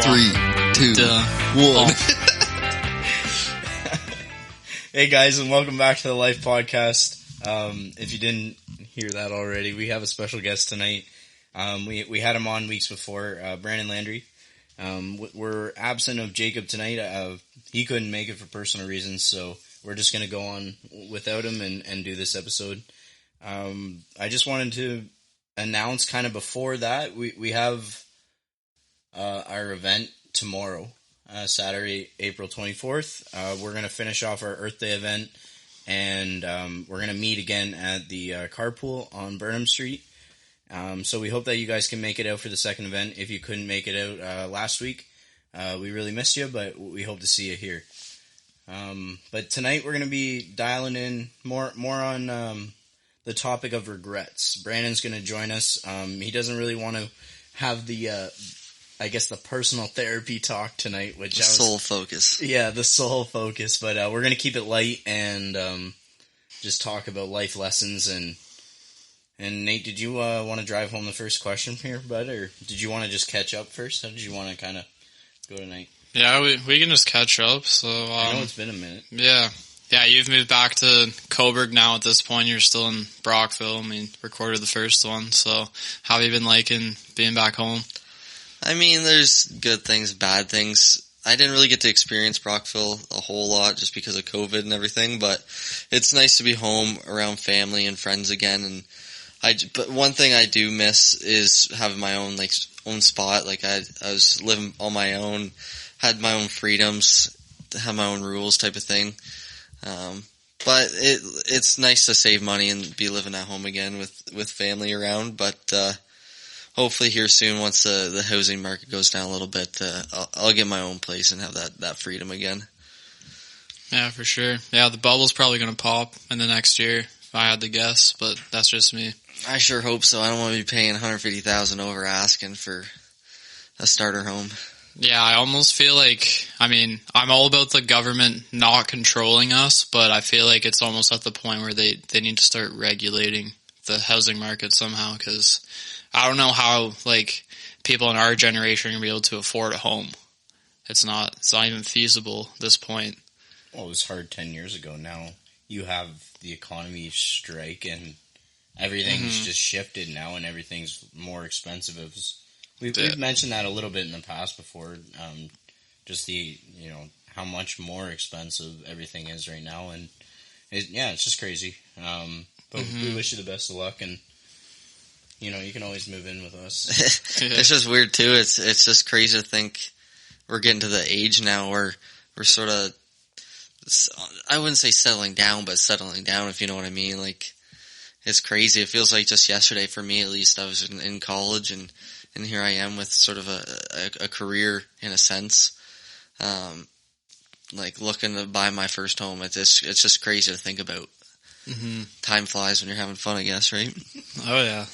3, 2, 1. Hey guys, and welcome back to the L.I.F.E podcast. If you didn't hear that already, we have a special guest tonight. We had him on weeks before, Brandon Landry. We're absent of Jacob tonight. He couldn't make it for personal reasons, so we're just going to go on without him and do this episode. I just wanted to announce kind of before that, we have our event tomorrow, Saturday, April 24th. We're going to finish off our Earth Day event, and we're going to meet again at the carpool on Burnham Street. So we hope that you guys can make it out for the second event. If you couldn't make it out last week, we really missed you, but we hope to see you here. But tonight we're going to be dialing in more on the topic of regrets. Brandon's going to join us. He doesn't really want to have the personal therapy talk tonight, which soul focus. Yeah, the soul focus. But we're going to keep it light and just talk about life lessons. And Nate, did you want to drive home the first question here, bud, or did you want to just catch up first? How did you want to kind of go tonight? Yeah, we can just catch up. So I know it's been a minute. Yeah, you've moved back to Coburg now at this point. You're still in Brockville. I mean, recorded the first one. So how have you been liking being back home? I mean, there's good things, bad things. I didn't really get to experience Brockville a whole lot just because of COVID and everything, but it's nice to be home around family and friends again. And but one thing I do miss is having my own spot. Like I was living on my own, had my own freedoms, had my own rules type of thing. But it's nice to save money and be living at home again with family around. But hopefully here soon, once the housing market goes down a little bit, I'll get my own place and have that freedom again. Yeah, for sure. Yeah, the bubble's probably going to pop in the next year, if I had to guess, but that's just me. I sure hope so. I don't want to be paying $150,000 over asking for a starter home. Yeah, I almost feel like, I mean, I'm all about the government not controlling us, but I feel like it's almost at the point where they need to start regulating the housing market somehow, because I don't know how, people in our generation are going to be able to afford a home. It's not even feasible at this point. Well, it was hard 10 years ago. Now you have the economy strike and everything's just shifted now and everything's more expensive. We've mentioned that a little bit in the past before, just how much more expensive everything is right now. And it's just crazy. But we wish you the best of luck, and you can always move in with us. It's just weird too. It's just crazy to think we're getting to the age now where we're sort of, I wouldn't say settling down, but settling down, if you know what I mean. It's crazy. It feels like just yesterday for me, at least. I was in college, and here I am with sort of a career in a sense. Looking to buy my first home. It's just crazy to think about. Time flies when you're having fun, I guess, right? Oh yeah,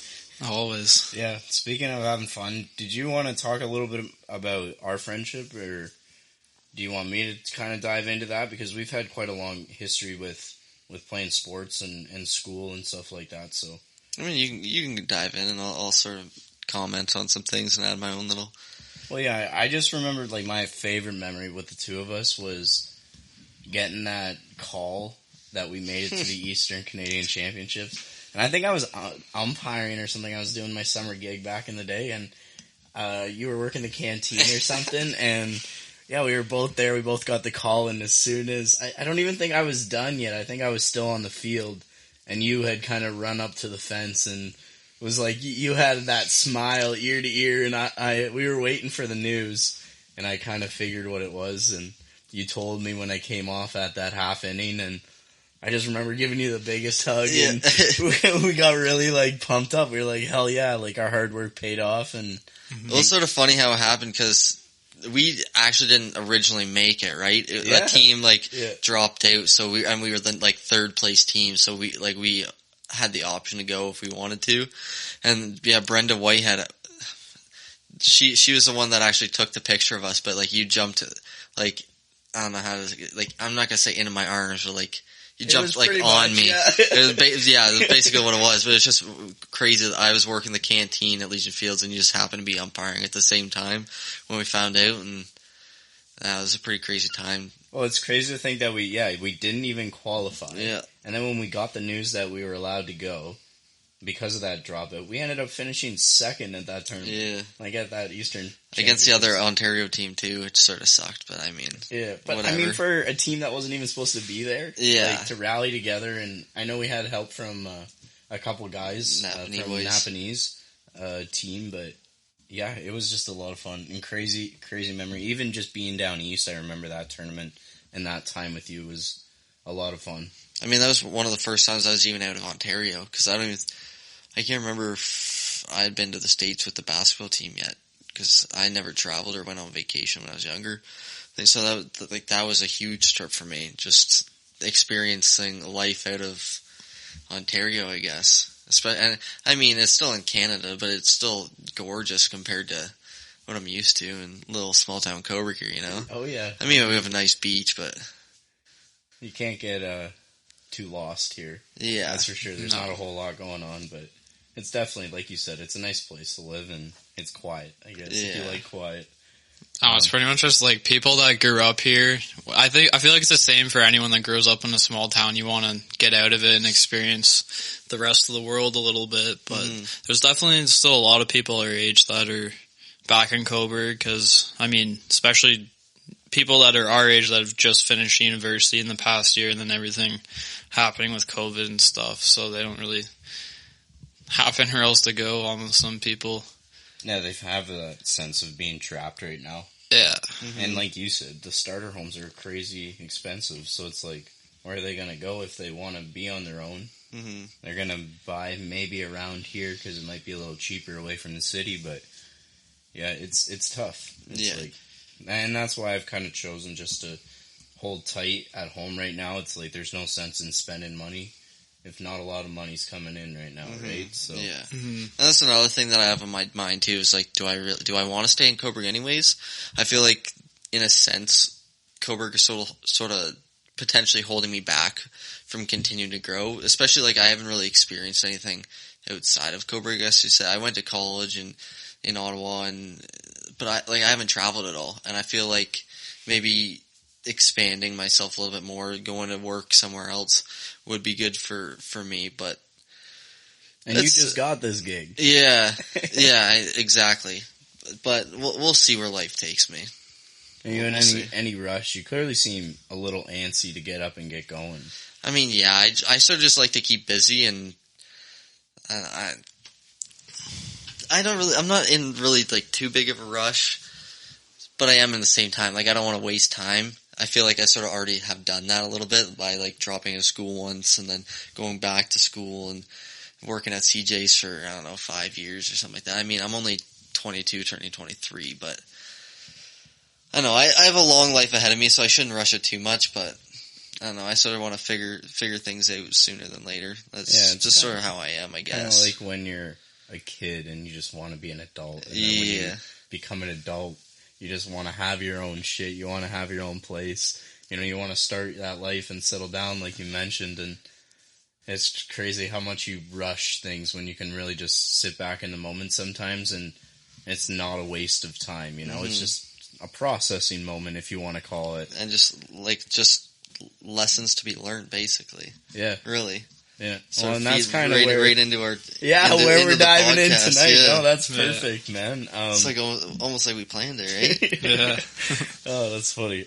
always. Yeah. Speaking of having fun, did you want to talk a little bit about our friendship, or do you want me to kind of dive into that? Because we've had quite a long history with playing sports and school and stuff like that. So I mean, you can dive in, and I'll sort of comment on some things and add my own little. Well, yeah, I just remembered my favorite memory with the two of us was getting that call that we made it to the Eastern Canadian Championships. And I think I was umpiring or something. I was doing my summer gig back in the day, and you were working the canteen or something, and yeah, we were both there. We both got the call, and as soon as I don't even think I was done yet. I think I was still on the field, and you had kind of run up to the fence, and it was like you had that smile ear to ear, and we were waiting for the news, and I kind of figured what it was, and you told me when I came off at that half inning, and I just remember giving you the biggest hug, and we got really pumped up. We were like, hell yeah, our hard work paid off. And it was sort of funny how it happened, because we actually didn't originally make it, right? That team dropped out, so we were the third place team, so we had the option to go if we wanted to. And yeah, Brenda Whitehead, she was the one that actually took the picture of us, but you jumped I don't know how to I'm not gonna say into my arms, but You jumped like pretty on much, me. yeah. It was basically what it was. But it's just crazy that I was working the canteen at Legion Fields and you just happened to be umpiring at the same time when we found out, and that was a pretty crazy time. Well, it's crazy to think that we didn't even qualify. Yeah. And then when we got the news that we were allowed to go, because of that dropout, we ended up finishing second at that tournament. Yeah. Like at that Eastern Against the other Ontario team too, which sort of sucked, but I mean. Yeah, but whatever. I mean for a team that wasn't even supposed to be there, yeah. like, to rally together, and I know we had help from a couple guys from Napanese team, but yeah, it was just a lot of fun and crazy memory. Even just being down east, I remember that tournament and that time with you was a lot of fun. I mean, that was one of the first times I was even out of Ontario, because I can't remember if I had been to the States with the basketball team yet, because I never traveled or went on vacation when I was younger. So that was a huge trip for me, just experiencing life out of Ontario, I guess. And I mean, it's still in Canada, but it's still gorgeous compared to what I'm used to in little small town Coburg here, you know? Oh yeah. I mean, we have a nice beach, but you can't get too lost here. Yeah. That's for sure. There's not a whole lot going on, but it's definitely, like you said, it's a nice place to live, and it's quiet, I guess, if you like quiet. Oh, it's pretty much just like people that grew up here. I feel like it's the same for anyone that grows up in a small town. You want to get out of it and experience the rest of the world a little bit. But there's definitely still a lot of people our age that are back in Coburg, because, I mean, especially people that are our age that have just finished university in the past year, and then everything happening with COVID and stuff. So they don't really have anywhere else to go, almost some people. Yeah, they have that sense of being trapped right now. Yeah. Mm-hmm. And like you said, the starter homes are crazy expensive, so it's like, where are they going to go if they want to be on their own? Mm-hmm. They're going to buy maybe around here because it might be a little cheaper away from the city, but yeah, it's tough. It's like, and that's why I've kind of chosen just to hold tight at home right now. It's like there's no sense in spending money if not a lot of money's coming in right now, right? So yeah, and that's another thing that I have on my mind too. Is like, do I want to stay in Coburg anyways? I feel like, in a sense, Coburg is sort of potentially holding me back from continuing to grow. Especially, like, I haven't really experienced anything outside of Coburg. I guess you say I went to college in Ottawa, but I haven't traveled at all, and I feel like maybe expanding myself a little bit more, going to work somewhere else would be good for me, but... And you just got this gig. Yeah, exactly. But we'll see where life takes me. Are you in any rush? You clearly seem a little antsy to get up and get going. I mean, yeah, I sort of just like to keep busy, and I'm not in really, like, too big of a rush, but I am in the same time. Like, I don't want to waste time. I feel like I sort of already have done that a little bit by, like, dropping out of school once and then going back to school and working at CJ's for, I don't know, 5 years or something like that. I mean, I'm only 22, turning 23, but I don't know. I have a long life ahead of me, so I shouldn't rush it too much, but I don't know. I sort of want to figure things out sooner than later. That's just sort of how I am, I guess. Kind of like when you're a kid and you just want to be an adult. And then when you become an adult, you just want to have your own shit. You want to have your own place. You know, you want to start that life and settle down, like you mentioned. And it's crazy how much you rush things when you can really just sit back in the moment sometimes. And it's not a waste of time, you know. It's just a processing moment, if you want to call it. And just lessons to be learned, basically. Yeah. Really. Yeah, so well, and that's kind of right into our where we're diving in tonight. Yeah. No, that's perfect, man. It's like almost like we planned it, right? Yeah. Oh, that's funny.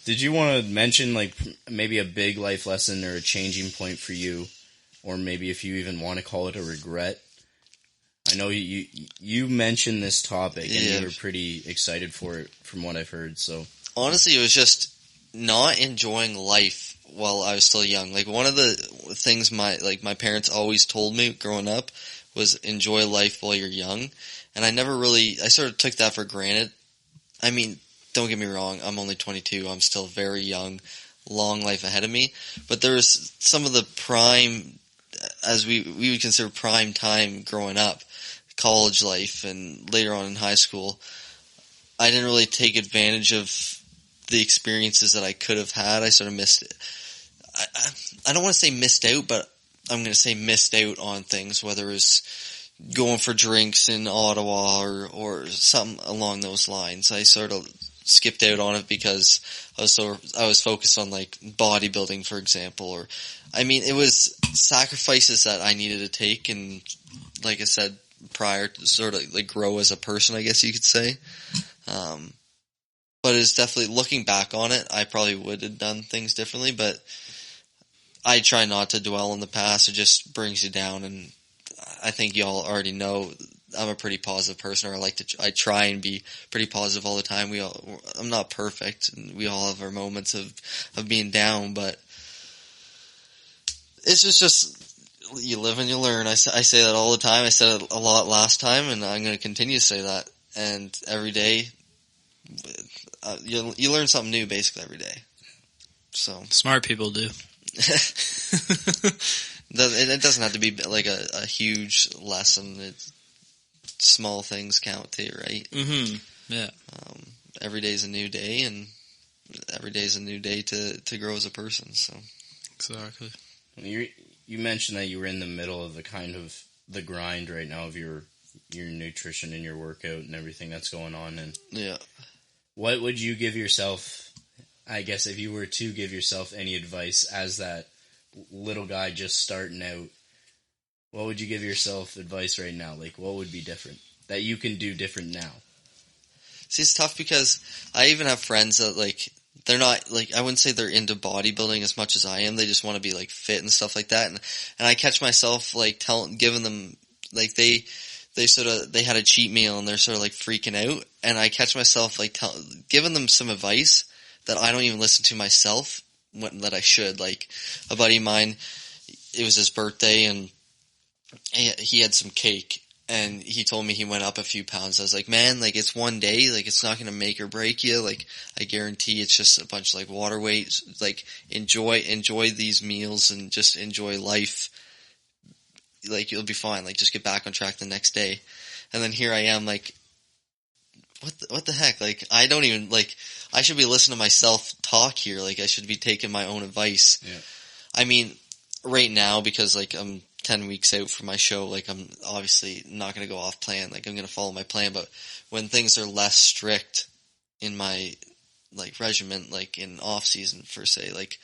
Did you want to mention, like, maybe a big life lesson or a changing point for you, or maybe if you even want to call it a regret? I know you mentioned this topic and you were pretty excited for it, from what I've heard. So honestly, it was just not enjoying life while I was still young. Like, one of the things my parents always told me growing up was enjoy life while you're young. And I sort of took that for granted. I mean, don't get me wrong, I'm only 22, I'm still very young, long life ahead of me. But there was some of the prime, as we would consider prime time growing up, college life and later on in high school, I didn't really take advantage of the experiences that I could have had. I sort of missed it. I don't want to say missed out, but I'm going to say missed out on things, whether it's going for drinks in Ottawa or something along those lines. I sort of skipped out on it because I was focused on like bodybuilding, for example, or I mean, it was sacrifices that I needed to take, and like I said prior, to sort of like grow as a person, I guess you could say. But it's definitely, looking back on it, I probably would have done things differently, but I try not to dwell on the past. It just brings you down, and I think y'all already know I'm a pretty positive person, or I try and be pretty positive all the time. I'm not perfect, and we all have our moments of being down, but it's just you live and you learn. I say that all the time. I said it a lot last time, and I'm going to continue to say that. And every day, you learn something new basically every day. So smart people do. It doesn't have to be like a huge lesson. It's small things count too, right? Mm-hmm. Yeah. Every day's a new day, and every day's a new day to grow as a person. So exactly. You mentioned that you were in the middle of the grind right now of your nutrition and your workout and everything that's going on. And yeah, what would you give yourself? I guess if you were to give yourself any advice as that little guy just starting out, what would you give yourself advice right now? Like, what would be different that you can do different now? See, it's tough because I even have friends that like, they're not like, I wouldn't say they're into bodybuilding as much as I am. They just want to be like fit and stuff like that. And I catch myself like giving them like they had a cheat meal and they're sort of like freaking out. And I catch myself like giving them some advice that I don't even listen to myself that I should. Like a buddy of mine, it was his birthday and he had some cake. And he told me he went up a few pounds. I was like, man, like it's one day, like it's not going to make or break you. Like I guarantee it's just a bunch of like water weight. Like enjoy these meals and just enjoy life. Like you'll be fine. Like just get back on track the next day. And then here I am like, what the heck? Like I don't even like, I should be listening to myself talk here. Like I should be taking my own advice. Yeah. I mean, right now, because like I'm 10 weeks out from my show, like I'm obviously not going to go off plan. Like I'm going to follow my plan, but when things are less strict in my like regimen, like in off season per se, like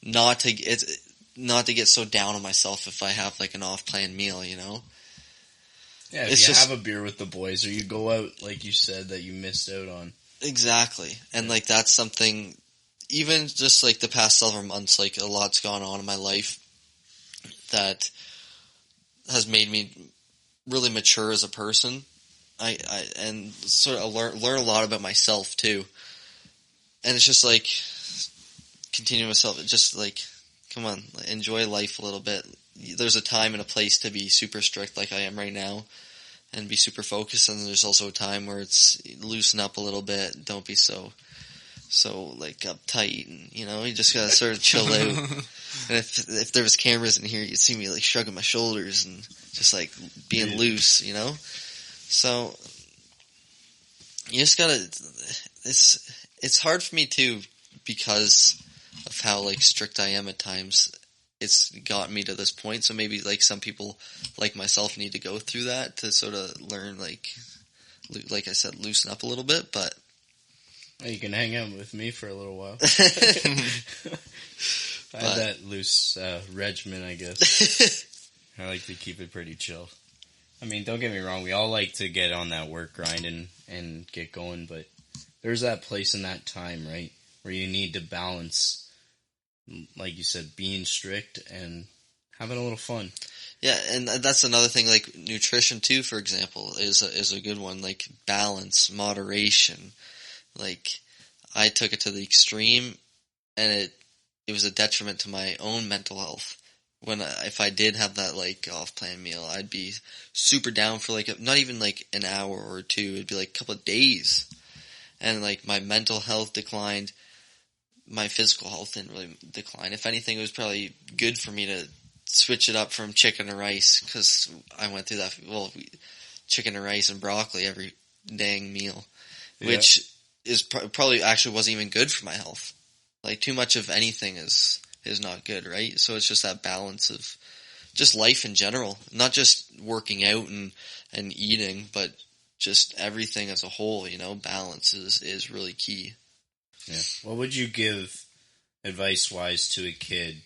not to get so down on myself if I have like an off plan meal, you know? Yeah, if you have a beer with the boys or you go out, like you said, that you missed out on. Exactly. And like that's something, even just like the past several months, like a lot's gone on in my life that has made me really mature as a person. I and sort of learn a lot about myself too. And it's just like continue myself. Just like, come on, enjoy life a little bit. There's a time and a place to be super strict like I am right now and be super focused. And there's also a time where it's loosen up a little bit. Don't be so like uptight, and you know, you just gotta sort of chill out. And if there was cameras in here, you'd see me like shrugging my shoulders and just like being loose, you know? So you just gotta, it's hard for me too because of how like strict I am at times. It's got me to this point. So maybe like some people like myself need to go through that to sort of learn, like I said, loosen up a little bit, but you can hang out with me for a little while. I have that loose regimen, I guess. I like to keep it pretty chill. I mean, don't get me wrong. We all like to get on that work grind and get going, but there's that place in that time, right, where you need to balance, like you said, being strict and having a little fun. Yeah, and that's another thing, like nutrition too, for example, is a good one. Like balance, moderation. Like I took it to the extreme, and it was a detriment to my own mental health. If I did have that like off-plan meal, I'd be super down for like not even like an hour or two. It'd be like a couple of days, and like my mental health declined. My physical health didn't really decline. If anything, it was probably good for me to switch it up from chicken to rice, because I went through that. Well, chicken and rice and broccoli every dang meal, which is probably actually wasn't even good for my health. Like too much of anything is is not good, right? So it's just that balance of just life in general, not just working out and eating, but just everything as a whole, balance is really key. Yeah. What would you give advice-wise to a kid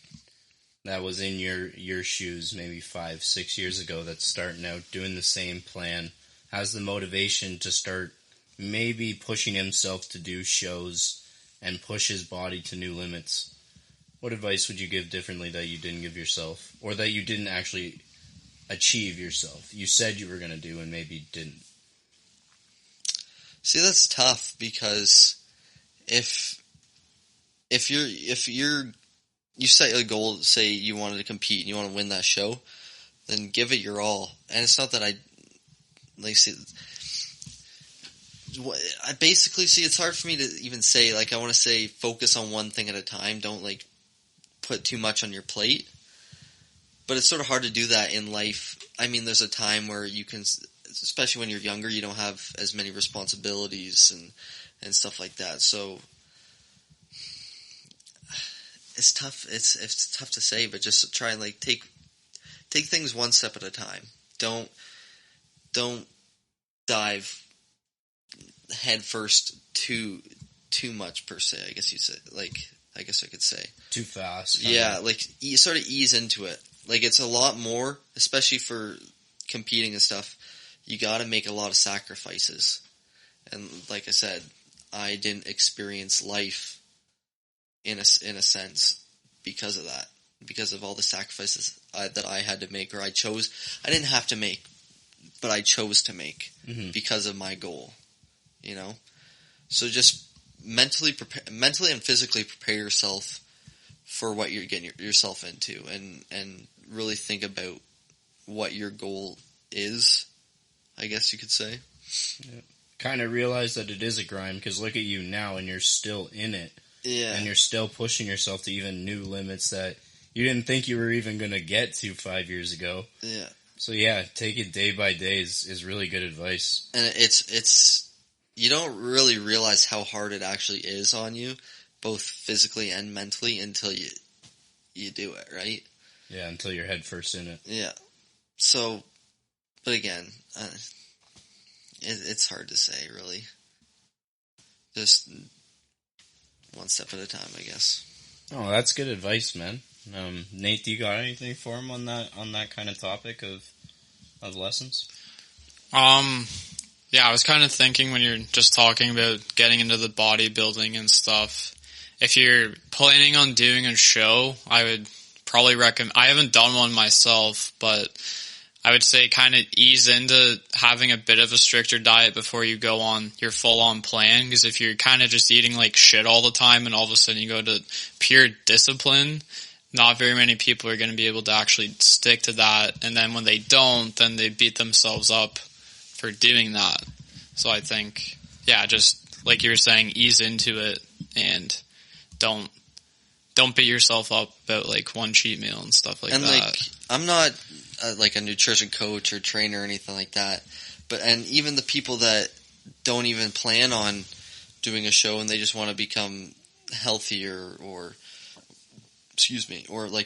that was in your shoes maybe 5-6 years ago that's starting out doing the same plan, has the motivation to start maybe pushing himself to do shows and push his body to new limits? What advice would you give differently that you didn't give yourself, or that you didn't actually achieve yourself? You said you were going to do and maybe didn't. See, that's tough because if you set a goal, say you wanted to compete and you want to win that show, then give it your all. And it's not that I basically see, it's hard for me to even say, I want to say focus on one thing at a time. Don't put too much on your plate. But it's sort of hard to do that in life. I mean, there's a time where you can, especially when you're younger, you don't have as many responsibilities and stuff like that. So it's tough. It's tough to say, but just try and take things one step at a time. Don't dive head first too much per se. I guess you say, I guess I could say too fast. Yeah, sort of ease into it. It's a lot more, especially for competing and stuff. You got to make a lot of sacrifices, and like I said, I didn't experience life in a sense because of that, because of all the sacrifices that I had to make, or I didn't have to make, but I chose to make because of my goal. So just mentally and physically prepare yourself for what you're getting yourself into, and really think about what your goal is, I guess you could say. Yeah. Kind of realize that it is a grind, because look at you now and you're still in it. Yeah. And you're still pushing yourself to even new limits that you didn't think you were even going to get to 5 years ago. Yeah. So yeah, take it day by day is really good advice. And it's you don't really realize how hard it actually is on you, both physically and mentally, until you do it, right? Yeah, until you're head first in it. Yeah. So, but again, it's hard to say, really. Just one step at a time, I guess. Oh, that's good advice, man. Nate, do you got anything for him on that kind of topic of lessons? Yeah, I was kind of thinking when you're just talking about getting into the bodybuilding and stuff, if you're planning on doing a show, I would probably recommend, I haven't done one myself, but I would say kind of ease into having a bit of a stricter diet before you go on your full-on plan, because if you're kind of just eating like shit all the time and all of a sudden you go to pure discipline, not very many people are going to be able to actually stick to that, and then when they don't, then they beat themselves up for doing that. So I think, yeah, just like you were saying, ease into it and don't beat yourself up about one cheat meal and stuff like that. I'm not a nutrition coach or trainer or anything like that, and even the people that don't even plan on doing a show and they just want to become healthier or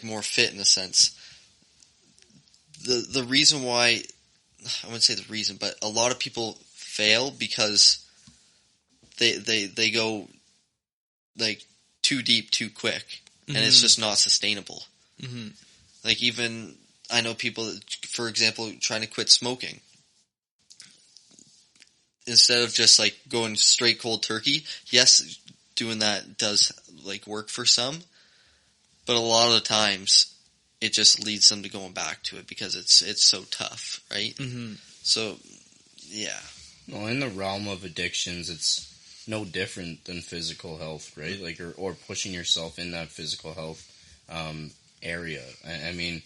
more fit in a sense. The reason why, I wouldn't say the reason, but a lot of people fail because they go too deep too quick, and it's just not sustainable. Mm-hmm. Even I know people that, for example, trying to quit smoking. Instead of just going straight cold turkey, yes, doing that does work for some, but a lot of the times it just leads them to going back to it because it's so tough, right? Mm-hmm. So, yeah. Well, in the realm of addictions, it's no different than physical health, right? Or pushing yourself in that physical health area. I mean,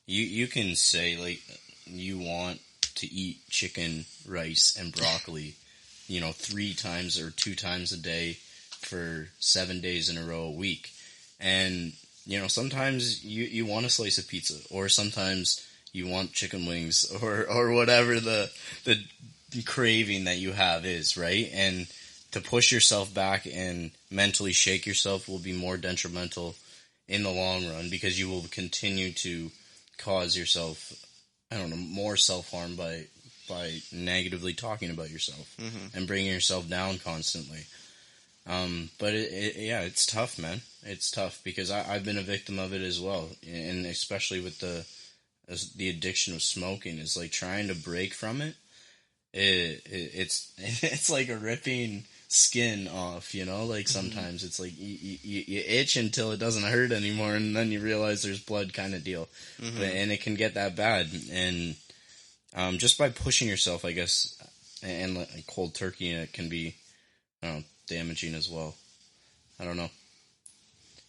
you can say you want to eat chicken, rice, and broccoli, 3 times or 2 times a day for 7 days in a row a week, and sometimes you want a slice of pizza, or sometimes you want chicken wings, or whatever the craving that you have is, right? And to push yourself back and mentally shake yourself will be more detrimental in the long run, because you will continue to cause yourself, more self-harm by negatively talking about yourself and bringing yourself down constantly. But it's tough, man. It's tough because I've been a victim of it as well, and especially with the addiction of smoking is like trying to break from it. It's like a ripping skin off, like sometimes it's like you itch until it doesn't hurt anymore, and then you realize there's blood, kind of deal. And it can get that bad, and just by pushing yourself, I guess, and like cold turkey, it can be damaging as well. I don't know.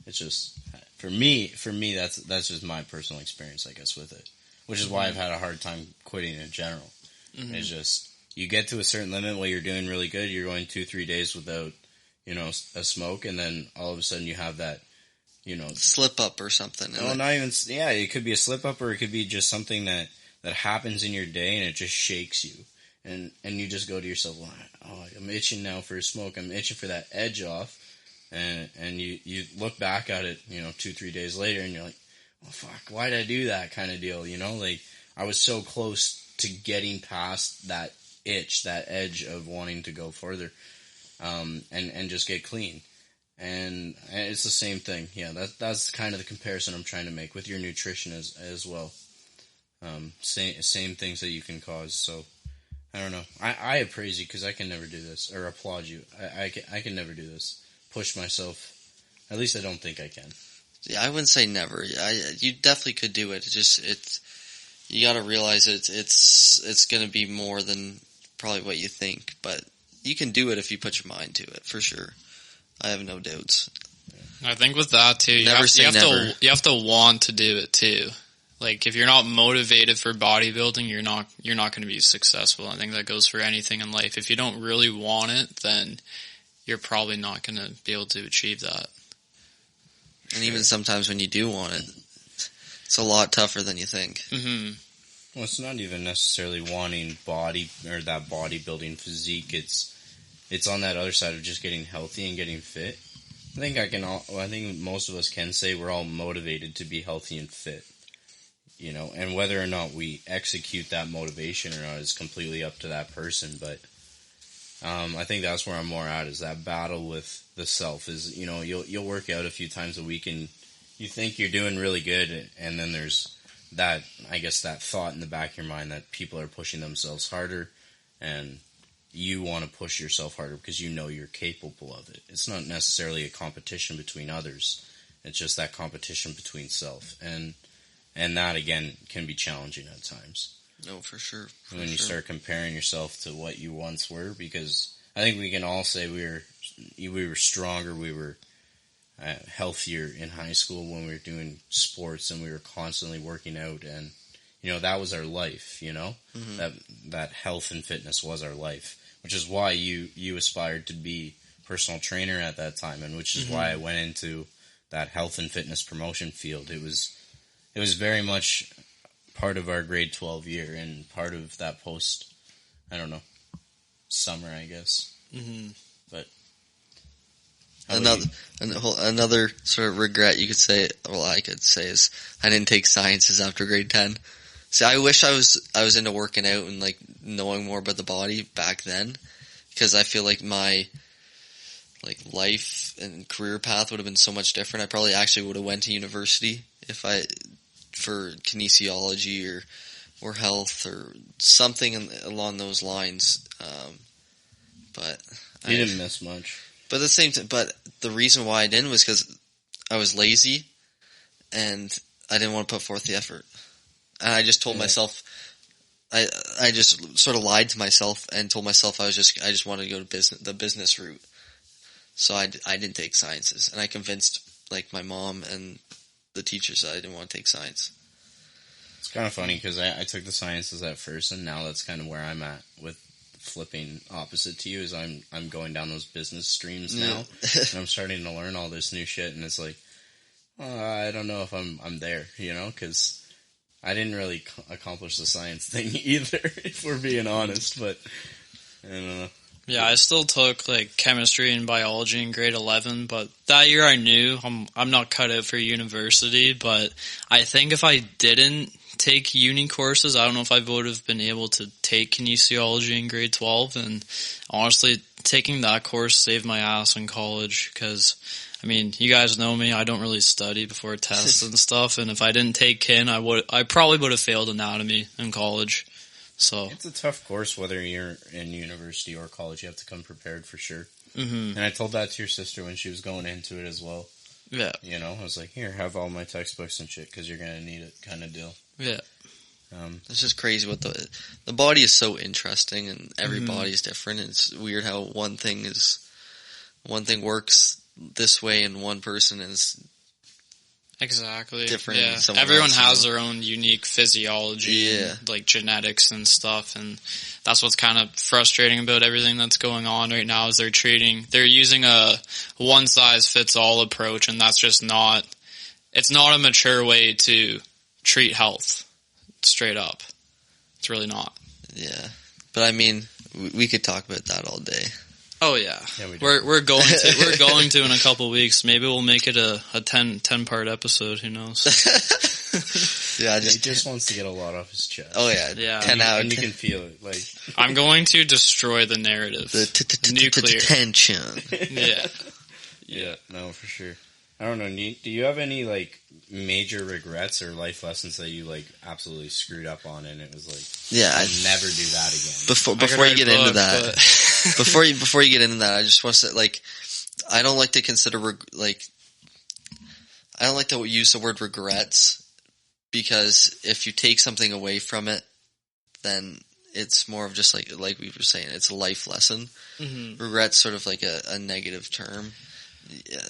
It's just for me that's just my personal experience, I guess, with it, which is why I've had a hard time quitting in general. It's just you get to a certain limit where you're doing really good. You're going 2-3 days without a smoke, and then all of a sudden you have that slip up or something. No, not even. Yeah, it could be a slip up, or it could be just something that happens in your day and it just shakes you. And you just go to yourself, oh, I'm itching now for a smoke. I'm itching for that edge off. And you look back at it, 2-3 days later, and you're like, oh, fuck, why did I do that kind of deal? Like, I was so close to getting past that itch, that edge of wanting to go further, and just get clean. And it's the same thing. Yeah, that's kind of the comparison I'm trying to make with your nutrition as well. Same things that you can cause, so... I don't know. I appraise you because I can never do this, or applaud you. I can never do this. Push myself. At least I don't think I can. Yeah, I wouldn't say never. You definitely could do it. You got to realize it's going to be more than probably what you think, but you can do it if you put your mind to it, for sure. I have no doubts. I think with that too, you have to want to do it too. Like, if you're not motivated for bodybuilding, you're not going to be successful. I think that goes for anything in life. If you don't really want it, then you're probably not going to be able to achieve that. And even sometimes when you do want it, it's a lot tougher than you think. Mm-hmm. Well, it's not even necessarily wanting body or that bodybuilding physique. It's on that other side of just getting healthy and getting fit. I think most of us can say we're all motivated to be healthy and fit. And whether or not we execute that motivation or not is completely up to that person. But I think that's where I'm more at, is that battle with the self. Is you'll work out a few times a week and you think you're doing really good, and then there's that, I guess, that thought in the back of your mind that people are pushing themselves harder, and you want to push yourself harder because you're capable of it. It's not necessarily a competition between others. It's just that competition between self. And that, again, can be challenging at times. No, for sure. When you start comparing yourself to what you once were, because I think we can all say we were stronger, we were healthier in high school when we were doing sports and we were constantly working out, and that was our life. That health and fitness was our life, which is why you aspired to be personal trainer at that time, and which is why I went into that health and fitness promotion field. It was very much part of our grade 12 year and part of that post, summer, I guess. Mm-hmm. But another sort of regret you could say, I could say, is I didn't take sciences after grade 10. See, I wish I was into working out and like knowing more about the body back then, because I feel like my life and career path would have been so much different. I probably actually would have went to university for kinesiology or health or something along those lines. But you didn't miss much. But the reason why I didn't was because I was lazy and I didn't want to put forth the effort. And I just told myself, I just sort of lied to myself and told myself I just wanted to go to the business route. So I didn't take sciences, and I convinced like my mom and the teachers that I didn't want to take science. It's kind of funny because I took the sciences at first, and now that's kind of where I'm at with flipping opposite to you. Is I'm going down those business streams now, and I'm starting to learn all this new shit, and it's like, I don't know if I'm there, because I didn't really accomplish the science thing either, if we're being honest. But I don't know. Yeah, I still took like chemistry and biology in grade 11, but that year I knew I'm not cut out for university, but I think if I didn't take uni courses, I don't know if I would have been able to take kinesiology in grade 12, and honestly, taking that course saved my ass in college, because, I mean, you guys know me, I don't really study before tests and stuff, and if I didn't take kin, I probably would have failed anatomy in college. So it's a tough course, whether you're in university or college. You have to come prepared for sure. Mm-hmm. And I told that to your sister when she was going into it as well. Yeah. You know, I was like, here, have all my textbooks and shit, because you're going to need it, kind of deal. Yeah. It's just crazy what the body is so interesting, and every body is different. It's weird how one thing works this way in one person is exactly different. Yeah. In Everyone else, has their own unique physiology, and, like genetics and stuff, and that's what's kind of frustrating about everything that's going on right now. Is they're using a one size fits all approach, and that's just not. It's not a mature way to treat health. Straight up, it's really not. Yeah, but I mean, we could talk about that all day. Oh yeah, we we're going to in a couple weeks. Maybe we'll make it a 10-part episode. Who knows? Yeah, he just wants to get a lot off his chest. Oh yeah. 10 out. And you can feel it. Like I'm going to destroy the narrative. The nuclear tension. Yeah. Yeah. No, for sure. I don't know. Do you have any like major regrets or life lessons that you like absolutely screwed up on, and it was like, yeah, I'll never do that again? Before you get into that, before you get into that, I just want to say, like, I don't like to consider I don't like to use the word regrets, because if you take something away from it, then it's more of just like we were saying, it's a life lesson. Mm-hmm. Regret's sort of like a negative term. Yeah.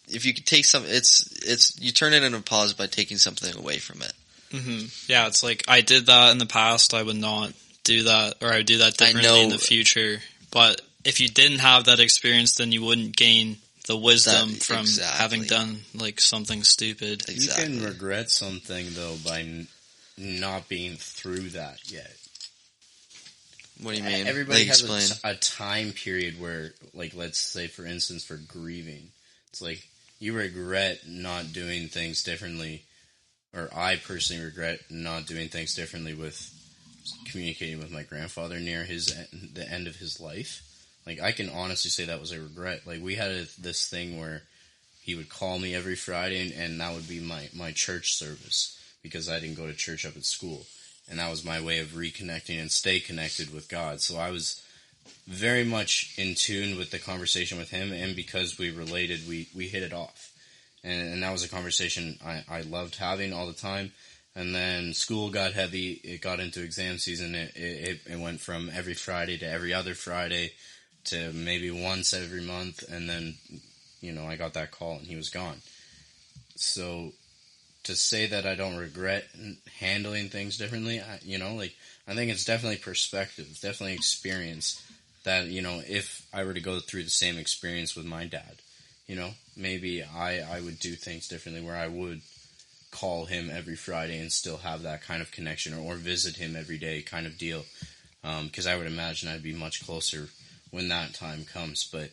If you could take it's you turn it into a positive by taking something away from it. Mm-hmm. Yeah, it's like I did that in the past. I would not do that, or I would do that differently in the future. But if you didn't have that experience, then you wouldn't gain the wisdom from having done like something stupid. Exactly. You can regret something though by not being through that yet. What do you mean? Everybody has a time period where, like, let's say for instance for grieving, it's like you regret not doing things differently, or I personally regret not doing things differently with communicating with my grandfather near the end of his life. Like, I can honestly say that was a regret. Like, we had this thing where he would call me every Friday, and that would be my church service, because I didn't go to church up at school. And that was my way of reconnecting and stay connected with God. So I was very much in tune with the conversation with him, and because we related, we hit it off. And that was a conversation I loved having all the time. And then school got heavy. It got into exam season. It went from every Friday to every other Friday to maybe once every month. And then, I got that call and he was gone. So to say that I don't regret handling things differently, I think it's definitely perspective, definitely experience that, if I were to go through the same experience with my dad, maybe I would do things differently, where I would call him every Friday and still have that kind of connection, or visit him every day kind of deal. Because I would imagine I'd be much closer when that time comes. But,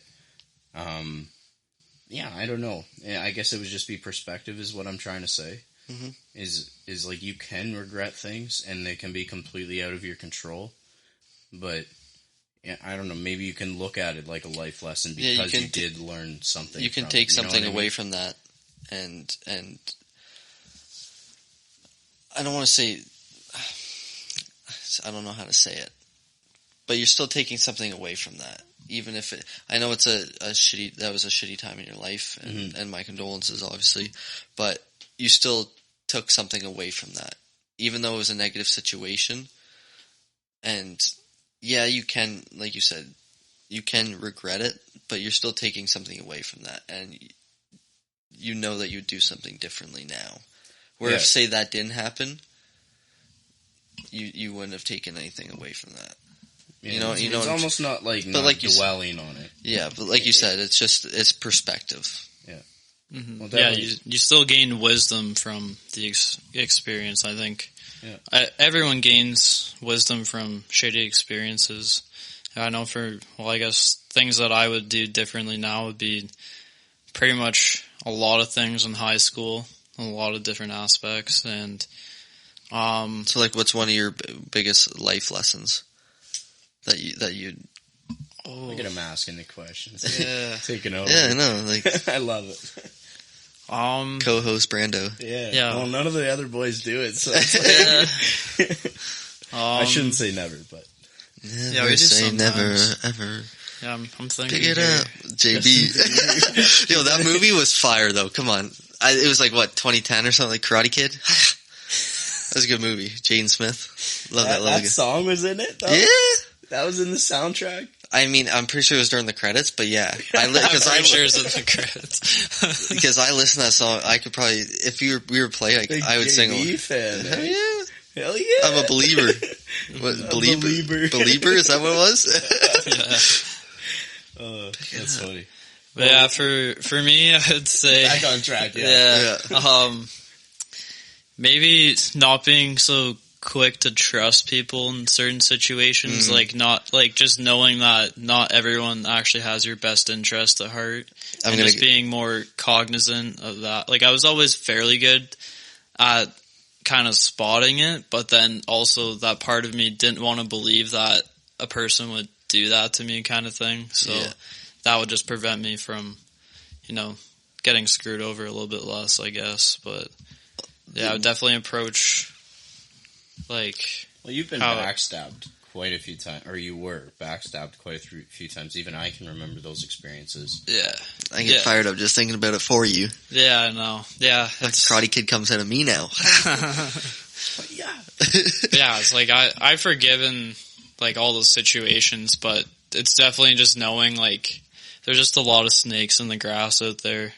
yeah, I don't know. I guess it would just be perspective is what I'm trying to say. Mm-hmm. Is like, you can regret things and they can be completely out of your control. But, yeah, I don't know, maybe you can look at it like a life lesson, because you did learn something. You can take something away from that, and I don't want to say, I don't know how to say it, but you're still taking something away from that. Even if I know it's that was a shitty time in your life, and my condolences, obviously, but you still took something away from that, even though it was a negative situation. And yeah, you can, like you said, you can regret it, but you're still taking something away from that, and you know that you would do something differently now. Where if, say, that didn't happen, you wouldn't have taken anything away from that. Yeah, it's almost not like not dwelling on it. Yeah, but like you said, it's perspective. Yeah. Mm-hmm. Well, yeah, you still gain wisdom from the experience, I think. Yeah. Everyone gains wisdom from shitty experiences, I know I guess things that I would do differently now would be pretty much a lot of things in high school, a lot of different aspects, and So, like, what's one of your biggest life lessons that you? Oh. Look at him asking the questions. Yeah, taking over. Yeah, I know. Like, I love it. Co-host Brando. Yeah. Well, none of the other boys do it, so it's like, I shouldn't say never, but never we say sometimes. Never ever. Yeah, I'm thinking. Pick it up, JB. Yo, that movie was fire though. Come on, it was like what 2010 or something, like Karate Kid. That was a good movie. Jaden Smith, love that. That song was in it, though? Yeah, that was in the soundtrack. I mean, I'm pretty sure it was during the credits, but yeah, I'm pretty sure it was in the credits. Because I listened to that song, I could probably, if we were playing, I would sing. JB fan. Hell yeah. Hell yeah. I'm a believer. What, believer? Believer? Is that what it was? That's funny. But yeah, for me, I would say back on track. Yeah. Maybe not being so quick to trust people in certain situations, like just knowing that not everyone actually has your best interest at heart, and just being more cognizant of that. Like I was always fairly good at kind of spotting it, but then also that part of me didn't want to believe that a person would do that to me, kind of thing. So that would just prevent me from, getting screwed over a little bit less, I guess. But yeah, I would definitely approach well, you've been backstabbed quite a few times, or you were backstabbed quite a few times. Even I can remember those experiences. Yeah. I get fired up just thinking about it for you. Yeah, I know. Yeah. Like Karate Kid comes out of me now. Yeah, it's like I've forgiven all those situations, but it's definitely just knowing there's just a lot of snakes in the grass out there.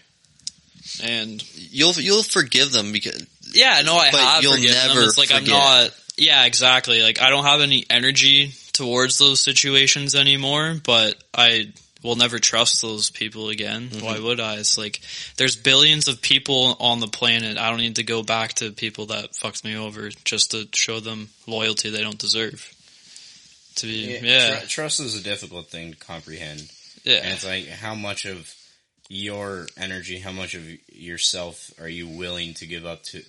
And you'll forgive them because I have you'll forgiven never them. It's like forget. I'm not. Yeah, exactly. Like I don't have any energy towards those situations anymore, but I will never trust those people again. Mm-hmm. Why would I? It's like there's billions of people on the planet. I don't need to go back to people that fucked me over just to show them loyalty they don't deserve. Trust is a difficult thing to comprehend. Yeah, and it's like how much of your energy, how much of yourself are you willing to give up to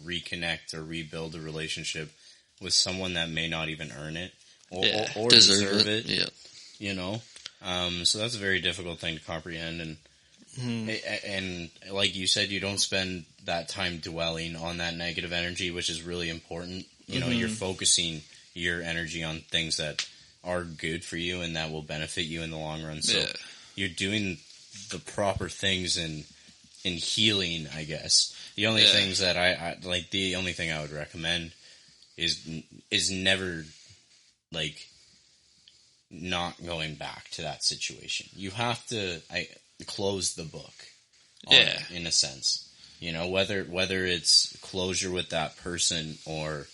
reconnect or rebuild a relationship with someone that may not even earn it or deserve it. Yeah. So that's a very difficult thing to comprehend. And like you said, you don't spend that time dwelling on that negative energy, which is really important. You're focusing your energy on things that are good for you and that will benefit you in the long run. So you're doing the proper things in healing, I guess. The only things that I like, the only thing I would recommend is never not going back to that situation. You have to close the book. In a sense, whether it's closure with that person or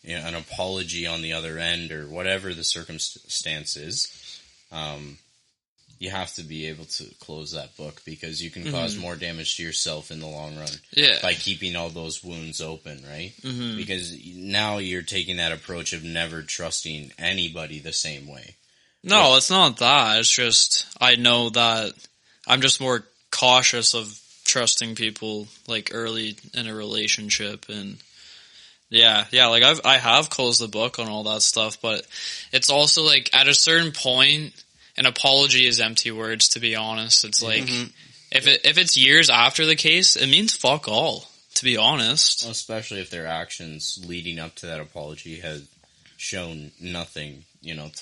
an apology on the other end or whatever the circumstance is. You have to be able to close that book because you can cause more damage to yourself in the long run by keeping all those wounds open, right? Mm-hmm. Because now you're taking that approach of never trusting anybody the same way. No, it's not that. It's just I know that I'm just more cautious of trusting people early in a relationship, and I have closed the book on all that stuff, but it's also at a certain point. An apology is empty words, to be honest. It's if it's years after the case, it means fuck all, to be honest. Well, especially if their actions leading up to that apology have shown nothing,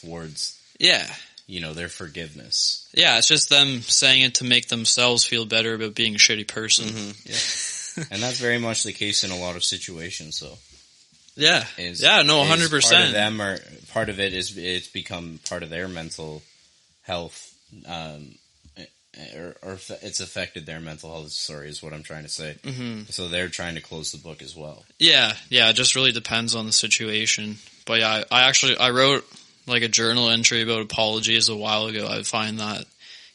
towards their forgiveness. Yeah, it's just them saying it to make themselves feel better about being a shitty person. Mm-hmm. Yeah. And that's very much the case in a lot of situations, so. 100%. Part of it is it's become part of their mental health, or it's affected their mental health. Sorry, is what I'm trying to say. Mm-hmm. So they're trying to close the book as well. Yeah. It just really depends on the situation. But yeah, I wrote a journal entry about apologies a while ago. I find that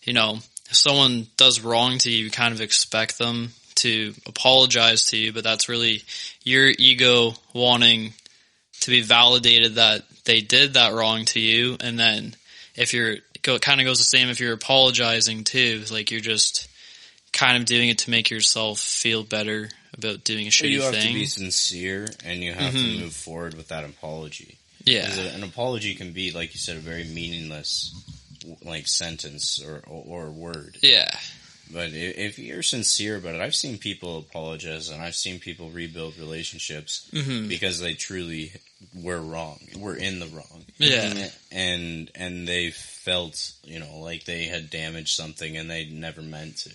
if someone does wrong to you, you kind of expect them to apologize to you, but that's really your ego wanting to be validated that they did that wrong to you, and then if kind of goes the same if you're apologizing too, like you're just kind of doing it to make yourself feel better about doing a shitty thing. You have to be sincere, and you have to move forward with that apology. Yeah. An apology can be, like you said, a very meaningless, like, sentence or word. Yeah. But if you're sincere about it, I've seen people apologize, and I've seen people rebuild relationships because they truly were wrong. Were in the wrong. Yeah. And they felt, like they had damaged something, and they never meant to.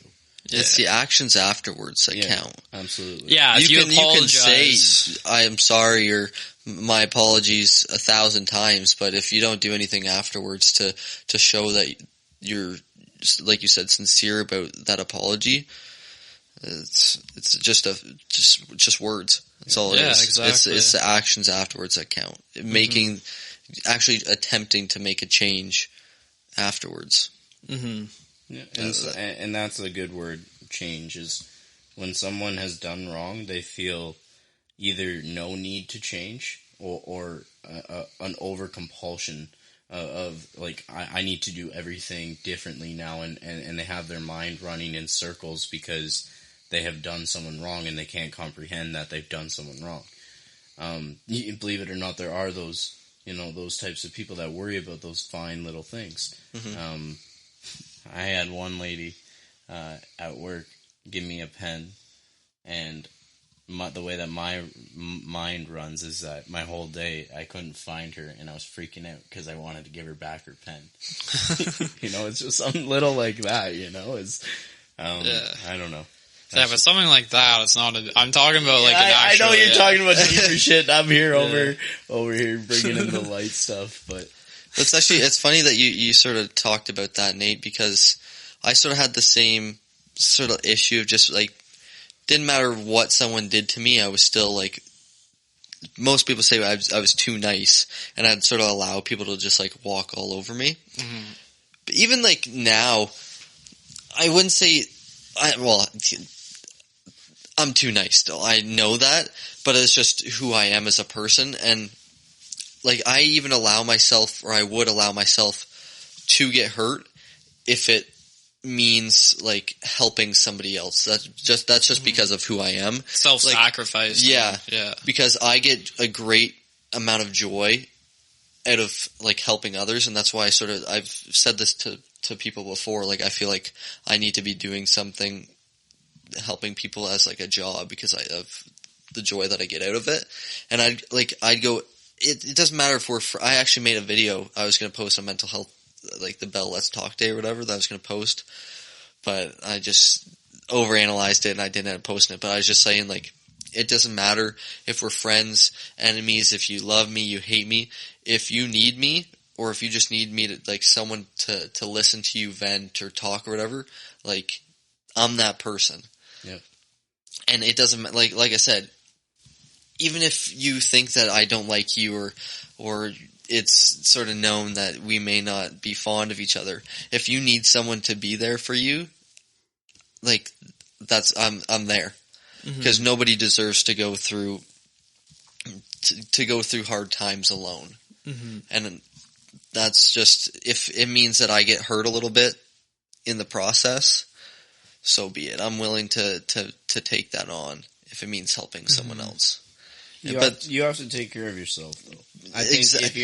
It's the actions afterwards that count. Absolutely. Yeah, if you can say, I am sorry, or my apologies 1,000 times, but if you don't do anything afterwards to show that you're, like you said, sincere about that apology, it's just words. That's all it is. Exactly. Mm-hmm. It's the actions afterwards that count. Actually attempting to make a change afterwards. Mm-hmm. Yeah, and that's a good word, change, is when someone has done wrong, they feel either no need to change or an over compulsion of like, I need to do everything differently now, and they have their mind running in circles because they have done someone wrong and they can't comprehend that they've done someone wrong. Believe it or not, there are those types of people that worry about those fine little things. Mm-hmm. I had one lady at work give me a pen, and the way that my mind runs is that my whole day I couldn't find her, and I was freaking out because I wanted to give her back her pen. It's just something little like that. I don't know. Yeah, but something like that, it's not I'm talking about like an actual... I know you're talking about deeper shit. I'm here over here bringing in the light stuff, but... It's funny that you sort of talked about that, Nate, because I sort of had the same sort of issue of just like, didn't matter what someone did to me, I was still like, most people say I was too nice, and I'd sort of allow people to just like walk all over me. Mm-hmm. But even like now, I wouldn't say, I'm too nice still. I know that, but it's just who I am as a person, and like, I even allow myself, or I would allow myself to get hurt if it means like helping somebody else. That's just because of who I am. Self-sacrifice. Like, yeah. Because I get a great amount of joy out of like helping others, and that's why I've said this to people before, like I feel like I need to be doing something helping people as like a job because of the joy that I get out of it. And I'd go, it doesn't matter if I actually made a video I was going to post on mental health, like the Bell Let's Talk Day or whatever that I was going to post, but I just overanalyzed it and I didn't end up posting it. But I was just saying, like, it doesn't matter if we're friends, enemies, if you love me, you hate me. If you need me, or if you just need me to, like, someone to listen to you vent or talk or whatever, like, I'm that person. Yep. And it doesn't, like I said, even if you think that I don't like you or it's sort of known that we may not be fond of each other, if you need someone to be there for you, like, I'm there. Because nobody deserves to go through hard times alone. Mm-hmm. And that's just, if it means that I get hurt a little bit in the process, so be it. I'm willing to take that on if it means helping someone else. You have to take care of yourself, though. I think if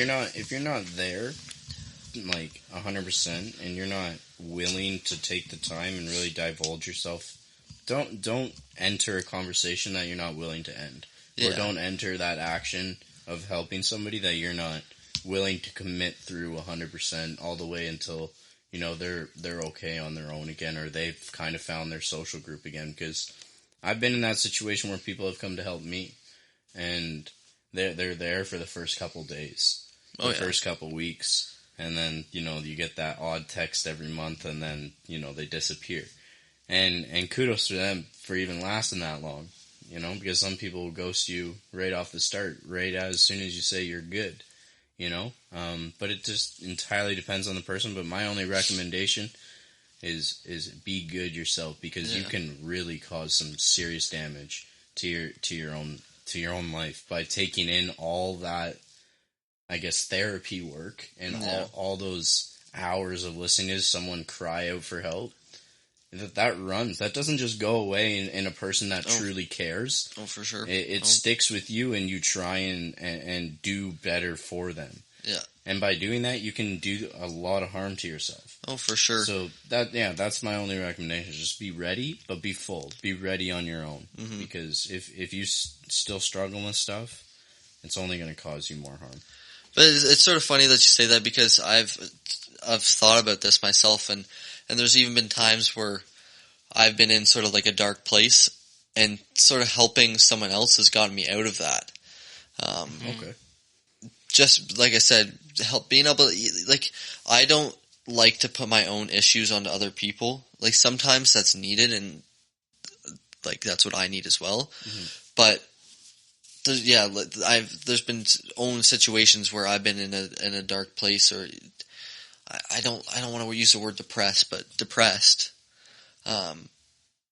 you're not there, like 100%, and you're not willing to take the time and really divulge yourself, don't enter a conversation that you're not willing to end, or don't enter that action of helping somebody that you're not willing to commit through 100% all the way until they're okay on their own again, or they've kind of found their social group again. Because I've been in that situation where people have come to help me, and they're there for the first couple days, first couple weeks, and then you get that odd text every month, and then they disappear. And kudos to them for even lasting that long, because some people will ghost you right off the start, right as soon as you say you're good, but it just entirely depends on the person. But my only recommendation is be good yourself, because you can really cause some serious damage to your own to your own life by taking in all that, I guess, therapy work and all those hours of listening to someone cry out for help. That doesn't just go away in a person that truly cares. Oh, for sure. It sticks with you, and you try and do better for them. Yeah. And by doing that, you can do a lot of harm to yourself. Oh, for sure. So that's my only recommendation. Just be ready, but be full. Be ready on your own. Mm-hmm. Because if you still struggle with stuff, it's only going to cause you more harm. But it's sort of funny that you say that, because I've thought about this myself, and there's even been times where I've been in sort of like a dark place, and sort of helping someone else has gotten me out of that. Okay. Just like I said, being able to, like, I don't like to put my own issues onto other people. Like, sometimes that's needed, and like that's what I need as well. Mm-hmm. But there's been own situations where I've been in a dark place, or I don't want to use the word depressed.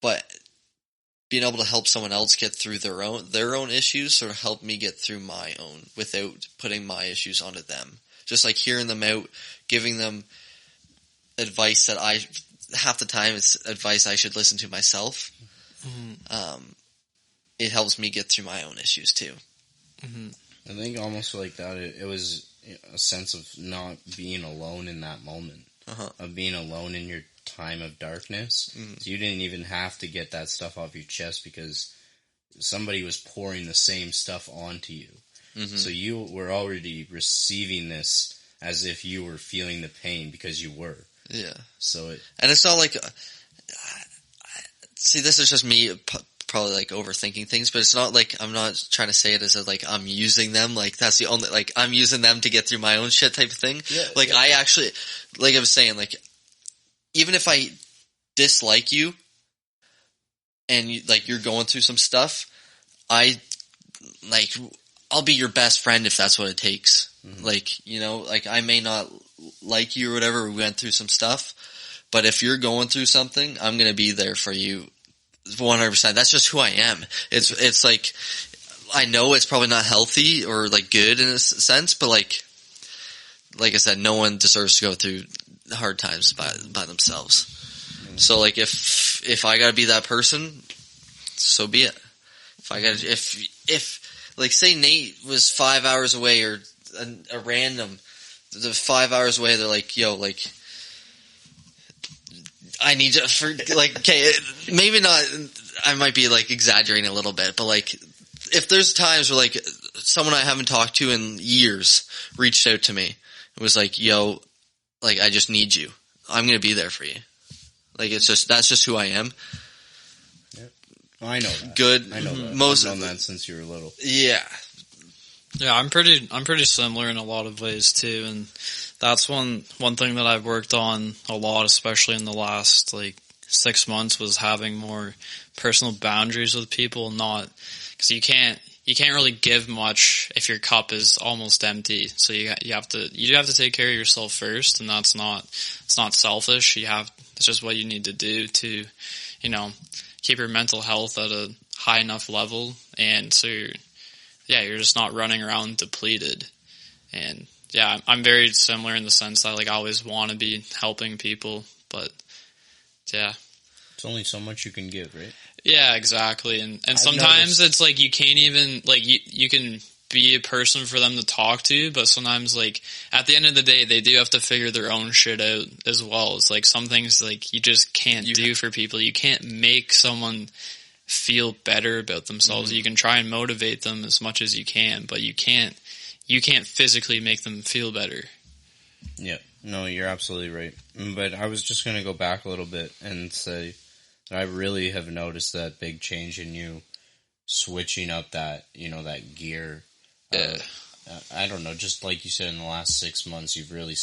But being able to help someone else get through their own issues sort of helped me get through my own without putting my issues onto them. Just like hearing them out, giving them advice that half the time it's advice I should listen to myself. Mm-hmm. It helps me get through my own issues too. Mm-hmm. I think almost like that, it was a sense of not being alone in that moment, of being alone in your time of darkness. Mm-hmm. So you didn't even have to get that stuff off your chest because somebody was pouring the same stuff onto you. Mm-hmm. So you were already receiving this as if you were feeling the pain because you were. Yeah. And it's not like, see, this is just me probably like overthinking things, but it's not like, I'm not trying to say it as like I'm using them, like that's the only, like I'm using them to get through my own shit type of thing. Yeah, like I actually, like I was saying, like even if I dislike you and you're going through some stuff, I'll be your best friend if that's what it takes. Mm-hmm. Like, you know, like I may not like you or whatever, we went through some stuff, but if you're going through something, I'm going to be there for you 100%. That's just who I am. It's like, I know it's probably not healthy or like good in a sense, but like I said, no one deserves to go through hard times by themselves. Mm-hmm. So like if I gotta be that person, so be it. If like say Nate was 5 hours away or a random, the 5 hours away, they're like, yo, like, I need to, okay, maybe not, I might be like exaggerating a little bit, but like, if there's times where like someone I haven't talked to in years reached out to me and was like, yo, like, I just need you. I'm going to be there for you. Like, that's just who I am. Yep. I know that. Good. I know that. Most I've known that since you were little. Yeah. Yeah, I'm pretty similar in a lot of ways too, and that's one thing that I've worked on a lot, especially in the last like 6 months, was having more personal boundaries with people. Not because you can't really give much if your cup is almost empty. So you have to take care of yourself first, and it's not selfish. It's just what you need to do to, you know, keep your mental health at a high enough level, and so you're just not running around depleted. And yeah, I'm very similar in the sense that like I always want to be helping people, but yeah. It's only so much you can give, right? Yeah, exactly. And sometimes it's like you can't even, like you can be a person for them to talk to, but sometimes like at the end of the day they do have to figure their own shit out as well. It's like some things like you just can't do for people. You can't make someone feel better about themselves. Mm-hmm. You can try and motivate them as much as you can, but you can't physically make them feel better. Yeah, no, you're absolutely right. But I was just going to go back a little bit and say that I really have noticed that big change in you switching up that, you know, that gear. I don't know, just like you said, in the last 6 months, you've really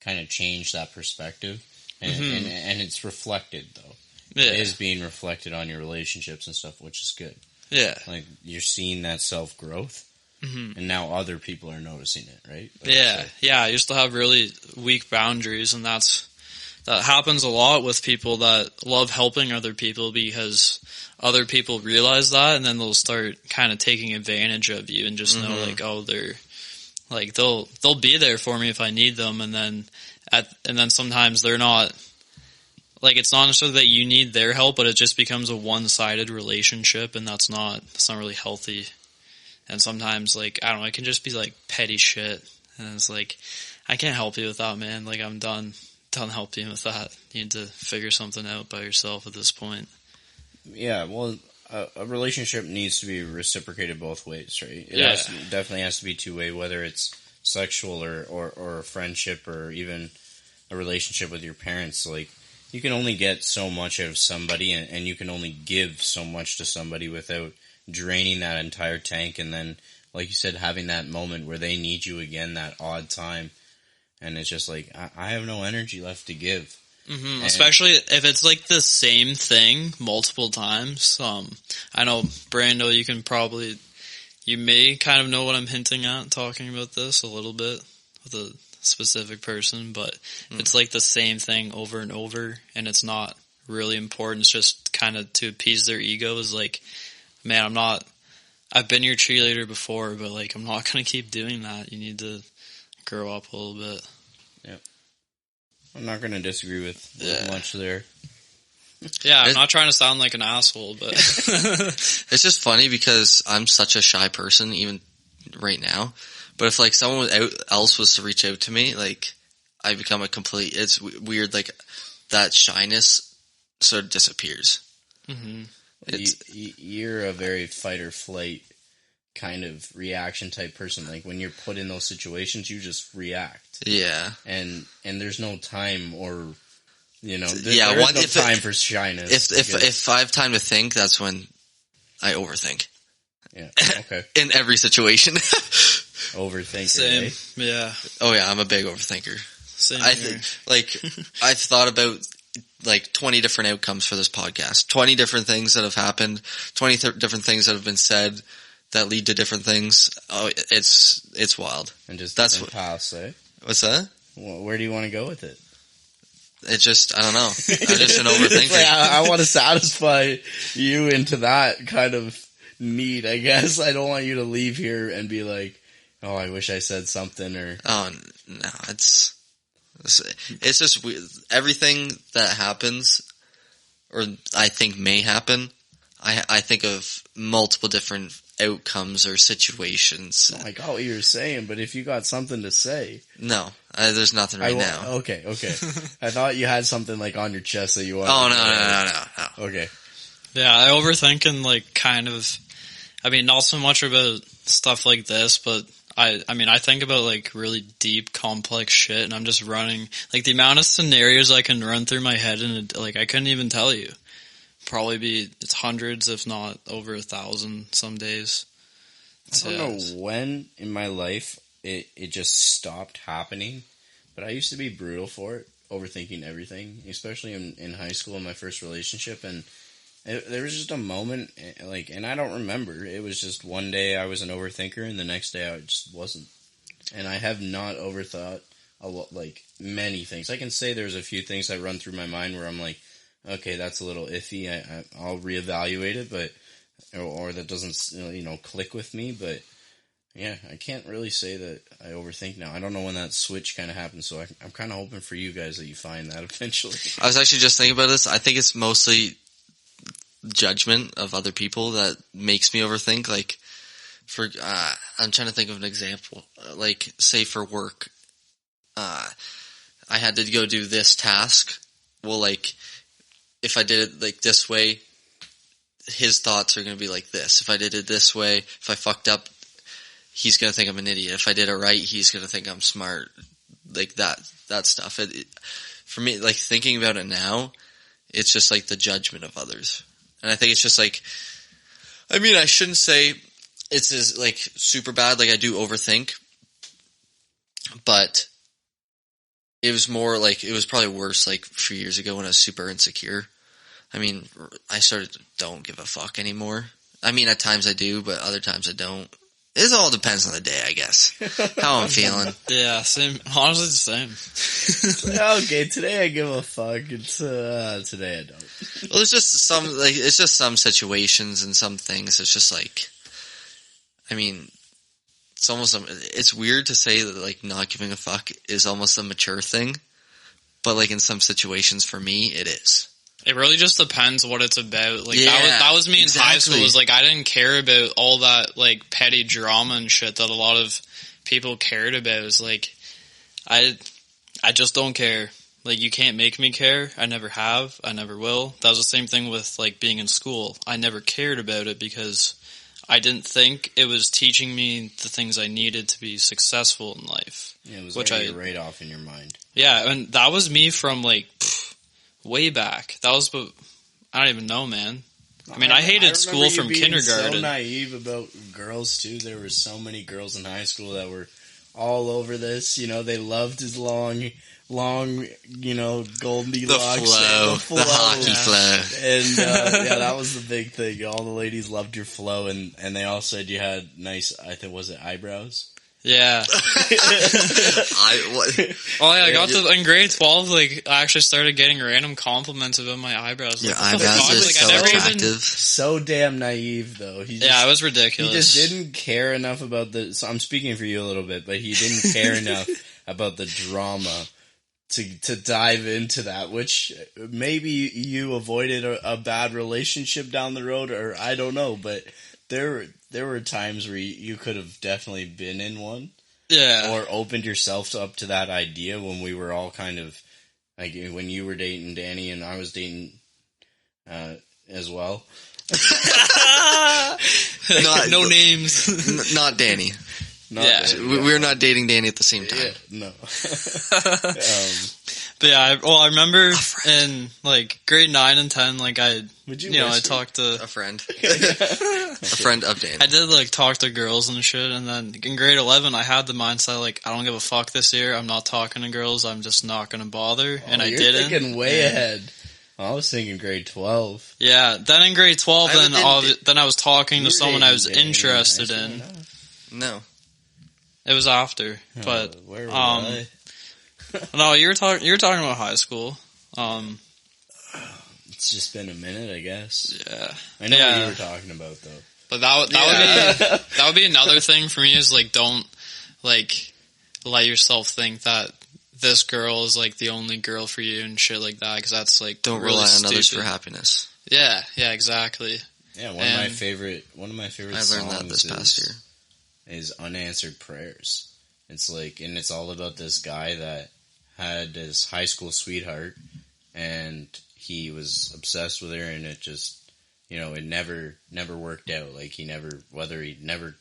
kind of changed that perspective, and, mm-hmm. and it's reflected though. Yeah. It is being reflected on your relationships and stuff, which is good. Yeah. Like, you're seeing that self-growth, mm-hmm. and now other people are noticing it, right? Like, yeah. I used to have really weak boundaries, and that's that happens a lot with people that love helping other people because other people realize that, and then they'll start kind of taking advantage of you and just know like, oh, they're like they'll be there for me if I need them, and then sometimes they're not. Like, it's not necessarily that you need their help, but it just becomes a one-sided relationship, and that's not really healthy. And sometimes, like, I don't know, it can just be, like, petty shit. And it's like, I can't help you with that, man. Like, I'm done helping you with that. You need to figure something out by yourself at this point. Yeah, well, a relationship needs to be reciprocated both ways, right? It definitely has to be two-way, whether it's sexual or a friendship or even a relationship with your parents. Like, you can only get so much out of somebody, and you can only give so much to somebody without draining that entire tank, and then, like you said, having that moment where they need you again, that odd time, and it's just like, I have no energy left to give. Mm-hmm. Especially if it's like the same thing multiple times. I know, Brando, you may kind of know what I'm hinting at talking about this a little bit with a specific person, but it's like the same thing over and over, and it's not really important. It's just kind of to appease their egos. Like, man, I've been your cheerleader before, but like, I'm not going to keep doing that. You need to grow up a little bit. Yeah. I'm not going to disagree with much there. Yeah, I'm not trying to sound like an asshole, but it's just funny because I'm such a shy person even right now. But if, like, someone else was to reach out to me, like, I become it's weird, like, that shyness sort of disappears. Mm-hmm. You're a very fight or flight kind of reaction type person. Like, when you're put in those situations, you just react. Yeah. And there's no time or, there is no time for shyness. If I have time to think, that's when I overthink. Yeah, okay. In every situation. Overthinker, Same, eh? Yeah. Oh yeah, I'm a big overthinker. Same here. I've thought about, like, 20 different outcomes for this podcast. 20 different things that have happened. 20 different things that have been said that lead to different things. Oh, it's wild. And just that's what pass, eh? What's that? Well, where do you want to go with it? It just, I don't know. I'm just an overthinker. Like, I want to satisfy you into that kind of need, I guess. I don't want you to leave here and be like, oh, I wish I said something, or... Oh, no, it's just weird. Everything that happens, or I think may happen, I think of multiple different outcomes or situations. Oh, I got what you were saying, but if you got something to say... No, there's nothing right now. Okay. I thought you had something, like, on your chest that you wanted to say. No. Okay. Yeah, I overthink and, like, kind of... I mean, not so much about stuff like this, but I think about, like, really deep, complex shit, and I'm just running... Like, the amount of scenarios I can run through my head, and, like, I couldn't even tell you. It's hundreds, if not over 1,000 some days. I don't know when in my life it just stopped happening, but I used to be brutal for it, overthinking everything, especially in high school in my first relationship, and there was just a moment, like, and I don't remember, it was just one day I was an overthinker, and the next day I just wasn't, and I have not overthought a lot, like, many things. I can say there's a few things that run through my mind where I'm like, okay, that's a little iffy, I'll reevaluate it, but, or that doesn't, click with me, but, yeah, I can't really say that I overthink now. I don't know when that switch kind of happens, so I'm kind of hoping for you guys that you find that eventually. I was actually just thinking about this. I think it's mostly judgment of other people that makes me overthink. Like, I'm trying to think of an example. Like, say for work, I had to go do this task. Well, like, if I did it, like, this way, his thoughts are going to be like this. If I did it this way, if I fucked up, he's going to think I'm an idiot. If I did it right, he's going to think I'm smart. Like, that stuff. For me, like, thinking about it now, it's just, like, the judgment of others. And I think it's just, like, I mean, I shouldn't say it's as, like, super bad. Like, I do overthink. But it was more, like, it was probably worse, like, a few years ago when I was super insecure. I mean, I sort of don't give a fuck anymore. I mean, at times I do, but other times I don't. It all depends on the day, I guess. How I'm feeling. Yeah, same. Honestly, the same. Okay, today I give a fuck. It's today I don't. Well, it's just some situations and some things. It's just like, I mean, it's weird to say that like not giving a fuck is almost a mature thing, but like in some situations for me, it is. It really just depends what it's about. Like Yeah, that was me in high school. exactly. Was like I didn't care about all that like petty drama and shit that a lot of people cared about. It was like I just don't care. Like you can't make me care. I never have. I never will. That was the same thing with like being in school. I never cared about it because I didn't think it was teaching me the things I needed to be successful in life. Yeah, it was which already right off in your mind. Yeah, and that was me from like way back. That was, I don't even know, man. I mean, I hated school from kindergarten. So naive about girls too. There were so many girls in high school that were all over this. You know, they loved his long, you know, Goldilocks, the hockey flow, and that was the big thing. All the ladies loved your flow, and they all said you had nice. I think was it eyebrows. Yeah. I got in grade 12, like, I actually started getting random compliments about my eyebrows. Your Like, eyebrows are so attractive. So damn naive, though. It was ridiculous. He just didn't care enough about so I'm speaking for you a little bit, but he didn't care enough about the drama to dive into that, which maybe you avoided a bad relationship down the road, or I don't know, but there were times where you could have definitely been in one. Yeah. Or opened yourself up to that idea when we were all kind of, like, when you were dating Danny and I was dating as well. No names. Not Danny. Danny. We're not dating Danny at the same time. Yeah, no. But yeah, I remember in like grade 9 and 10, like I talked to a friend, a friend of Danny. I did like talk to girls and shit, and then in grade 11, I had the mindset like I don't give a fuck this year. I'm not talking to girls. I'm just not gonna bother, and I didn't. You're thinking way ahead. I was thinking grade 12. Yeah, then in grade 12, then I was talking to someone I was interested in. No, it was after, but where was I? No, you were talking about high school. It's just been a minute, I guess. Yeah, I know what you were talking about, though. But that would be another thing for me is like don't like let yourself think that this girl is like the only girl for you and shit like that, because that's like don't really rely on stupid. others for happiness. Yeah, exactly. Yeah, one of my favorite I learned songs that this past year is Unanswered Prayers. It's like, and it's all about this guy that had his high school sweetheart, and he was obsessed with her, and it just, you know, it never worked out. Like he never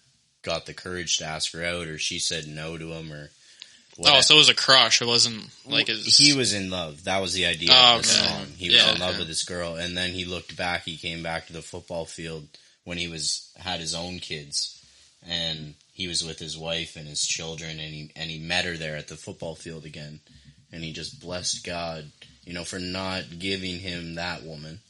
got the courage to ask her out, or she said no to him, or whatever. Oh, so it was a crush. It wasn't like he was in love. That was the idea of the song. He was in love with this girl, and then he looked back. He came back to the football field when he had his own kids, and he was with his wife and his children, and he met her there at the football field again. And he just blessed God, you know, for not giving him that woman,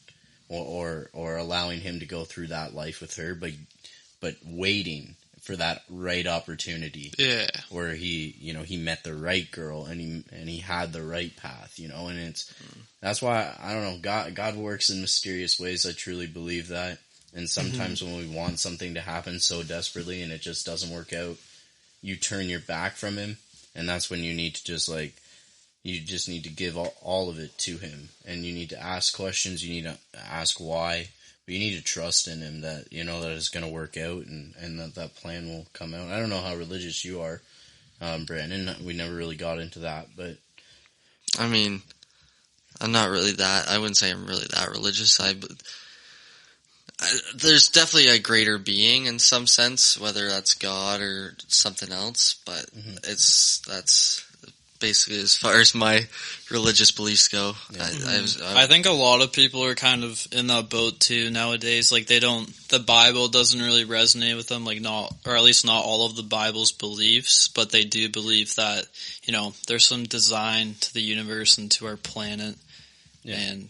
or allowing him to go through that life with her, but waiting for that right opportunity. Yeah. Where he met the right girl, and he had the right path, you know, and that's why, I don't know, God works in mysterious ways. I truly believe that. And sometimes when we want something to happen so desperately and it just doesn't work out, you turn your back from him, and that's when you need to just you just need to give all of it to him, and you need to ask questions, you need to ask why, but you need to trust in him that, you know, that it's going to work out, and that plan will come out. I don't know how religious you are, Brandon. We never really got into that, but I mean, I'm not really that. I wouldn't say I'm really that religious. There's definitely a greater being in some sense, whether that's God or something else, but that's basically as far as my religious beliefs go. Yeah. I think a lot of people are kind of in that boat too nowadays. Like the Bible doesn't really resonate with them, like or at least not all of the Bible's beliefs, but they do believe that, you know, there's some design to the universe and to our planet. Yeah. And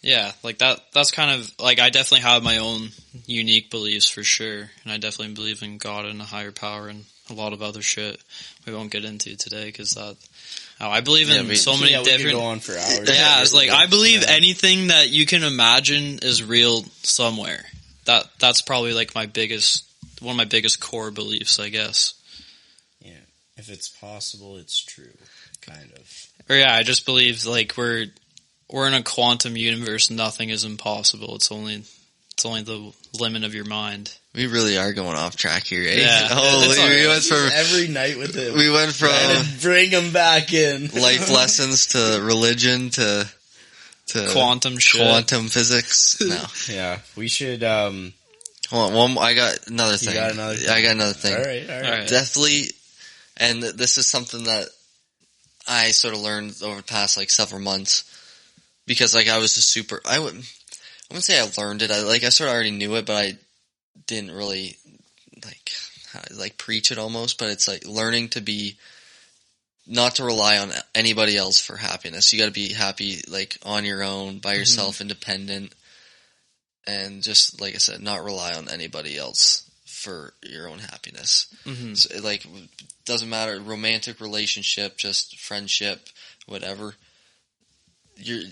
Yeah, like that's kind of, like, I definitely have my own unique beliefs for sure, and I definitely believe in God and a higher power and a lot of other shit we won't get into today, because I believe in so many we different... could go on for hours. Yeah, it's like, I believe anything that you can imagine is real somewhere. That's probably like one of my biggest core beliefs, I guess. Yeah, if it's possible, it's true, kind of. Or yeah, I just believe, like, we're in a quantum universe. Nothing is impossible. It's only the limit of your mind. We really are going off track here, eh? Yeah. We went from every night with it. We went from bring them back in life lessons to religion to quantum shit. Quantum physics. No. Yeah, we should. Hold on, I got another thing. I got another thing. All right. Definitely, and this is something that I sort of learned over the past like several months, because like I was I wouldn't say I learned it. I sort of already knew it, but I didn't really like preach it almost. But it's like learning to be, not to rely on anybody else for happiness. You got to be happy like on your own, by yourself, independent, and just like I said, not rely on anybody else for your own happiness. So, like, doesn't matter, romantic relationship, just friendship, whatever. You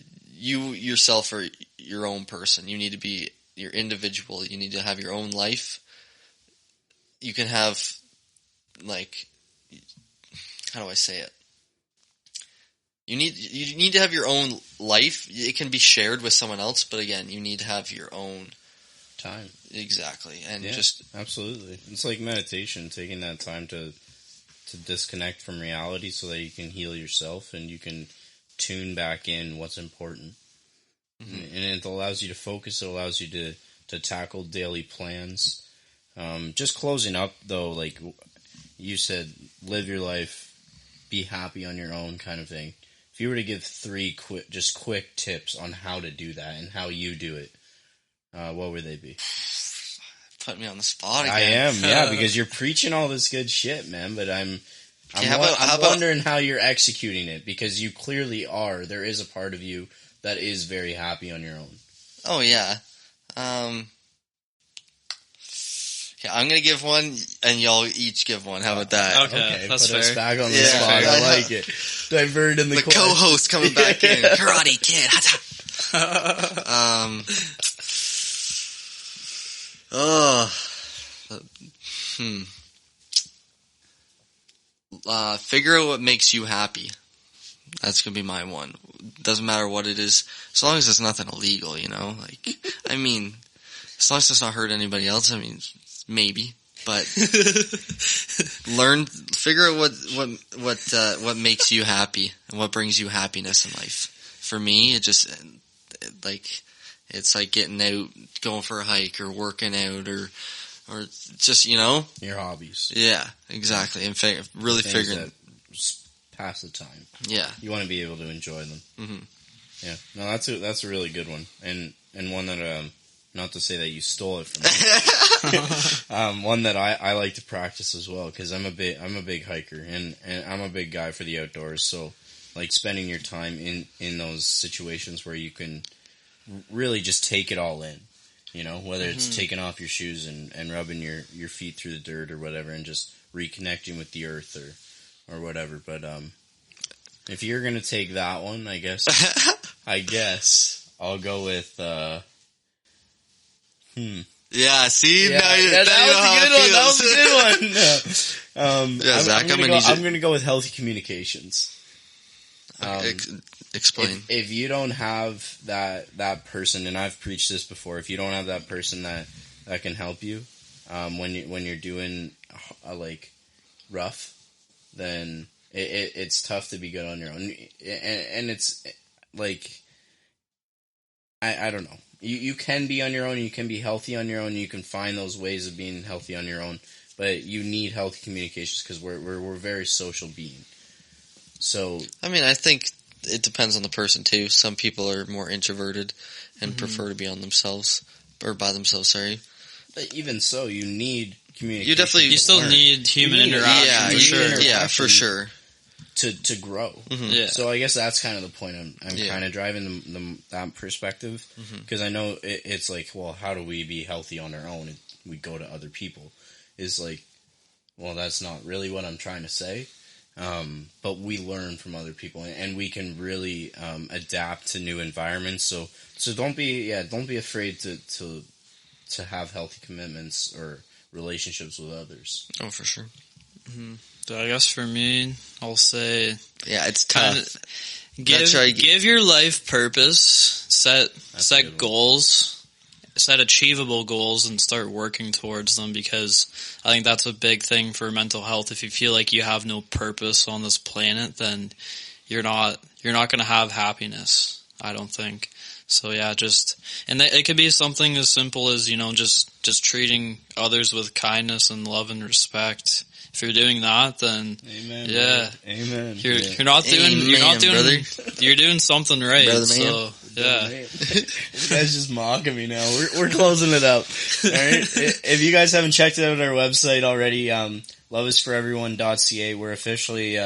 yourself are your own person. You need to be your individual. You need to have your own life. You can have, like, how do I say it? You need to have your own life. It can be shared with someone else, but again, you need to have your own time. Exactly. And absolutely. It's like meditation, taking that time to disconnect from reality so that you can heal yourself and you can tune back in what's important. And it allows you to focus. It allows you to tackle daily plans. Just closing up, though, like you said, live your life, be happy on your own kind of thing. If you were to give 3 quick tips on how to do that and how you do it, what would they be? Put me on the spot again. I am, yeah, because you're preaching all this good shit, man, but I'm wondering how you're executing it, because you clearly are. There is a part of you that is very happy on your own. Oh, yeah. I'm going to give one, and y'all each give one. How about that? Okay, that's put fair. us back on the spot. I like it. Divert in the co-host coming back in. Karate Kid. Figure out what makes you happy. That's gonna be my one. Doesn't matter what it is, as long as it's nothing illegal, you know. Like, I mean, as long as it's not hurt anybody else. I mean, maybe, but figure out what makes you happy and what brings you happiness in life. For me, it's like getting out, going for a hike, or working out, or just, you know, your hobbies. Yeah, exactly. And really figuring pass the time. Yeah, you want to be able to enjoy them. Yeah, no, that's a really good one, and one that not to say that you stole it from me, one that I like to practice as well, because I'm a big hiker, and I'm a big guy for the outdoors. So, like, spending your time in those situations where you can really just take it all in. You know, whether it's taking off your shoes and rubbing your feet through the dirt or whatever, and just reconnecting with the earth or whatever. But if you're gonna take that one, I guess I'll go with Yeah, see, yeah, that was a good one. Yeah, Zach, I'm gonna go with healthy communications. Explain. If you don't have that person, and I've preached this before, if you don't have that person that can help you when you're doing like rough, then it's tough to be good on your own. And it's like, I don't know. You can be on your own, you can be healthy on your own, you can find those ways of being healthy on your own, but you need healthy communications, because we're very social being. So, I mean, I think it depends on the person too. Some people are more introverted and prefer to be on themselves, or by themselves, sorry. But even so, you need communication. You still need human interaction. Yeah, for sure. to grow. Yeah. So I guess that's kind of the point I'm Yeah. kind of driving that perspective, because I know it's like, well, how do we be healthy on our own? We go to other people. Is like, well, that's not really what I'm trying to say. But we learn from other people, and we can really adapt to new environments. So don't be afraid to have healthy commitments or relationships with others. Oh, for sure. So I guess for me, I'll say Yeah, it's kind tough. of That's right. give your life purpose, That's a good set one. goals, set achievable goals, and start working towards them, because I think that's a big thing for mental health. If you feel like you have no purpose on this planet, then you're not going to have happiness, I don't think. So yeah, and it could be something as simple as, just treating others with kindness and love and respect. If you're doing that, then Amen. yeah, brother. Amen. you're doing something right. Brother man. So yeah. This guy's just mocking me now. We're closing it up. All right. If you guys haven't checked out our website already, loveisforeveryone.ca. We're officially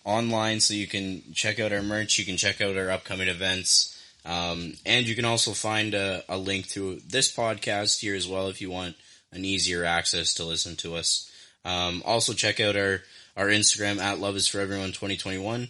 online, so you can check out our merch. You can check out our upcoming events. And you can also find a link to this podcast here as well if you want an easier access to listen to us. Also check out our Instagram at loveisforeveryone2021.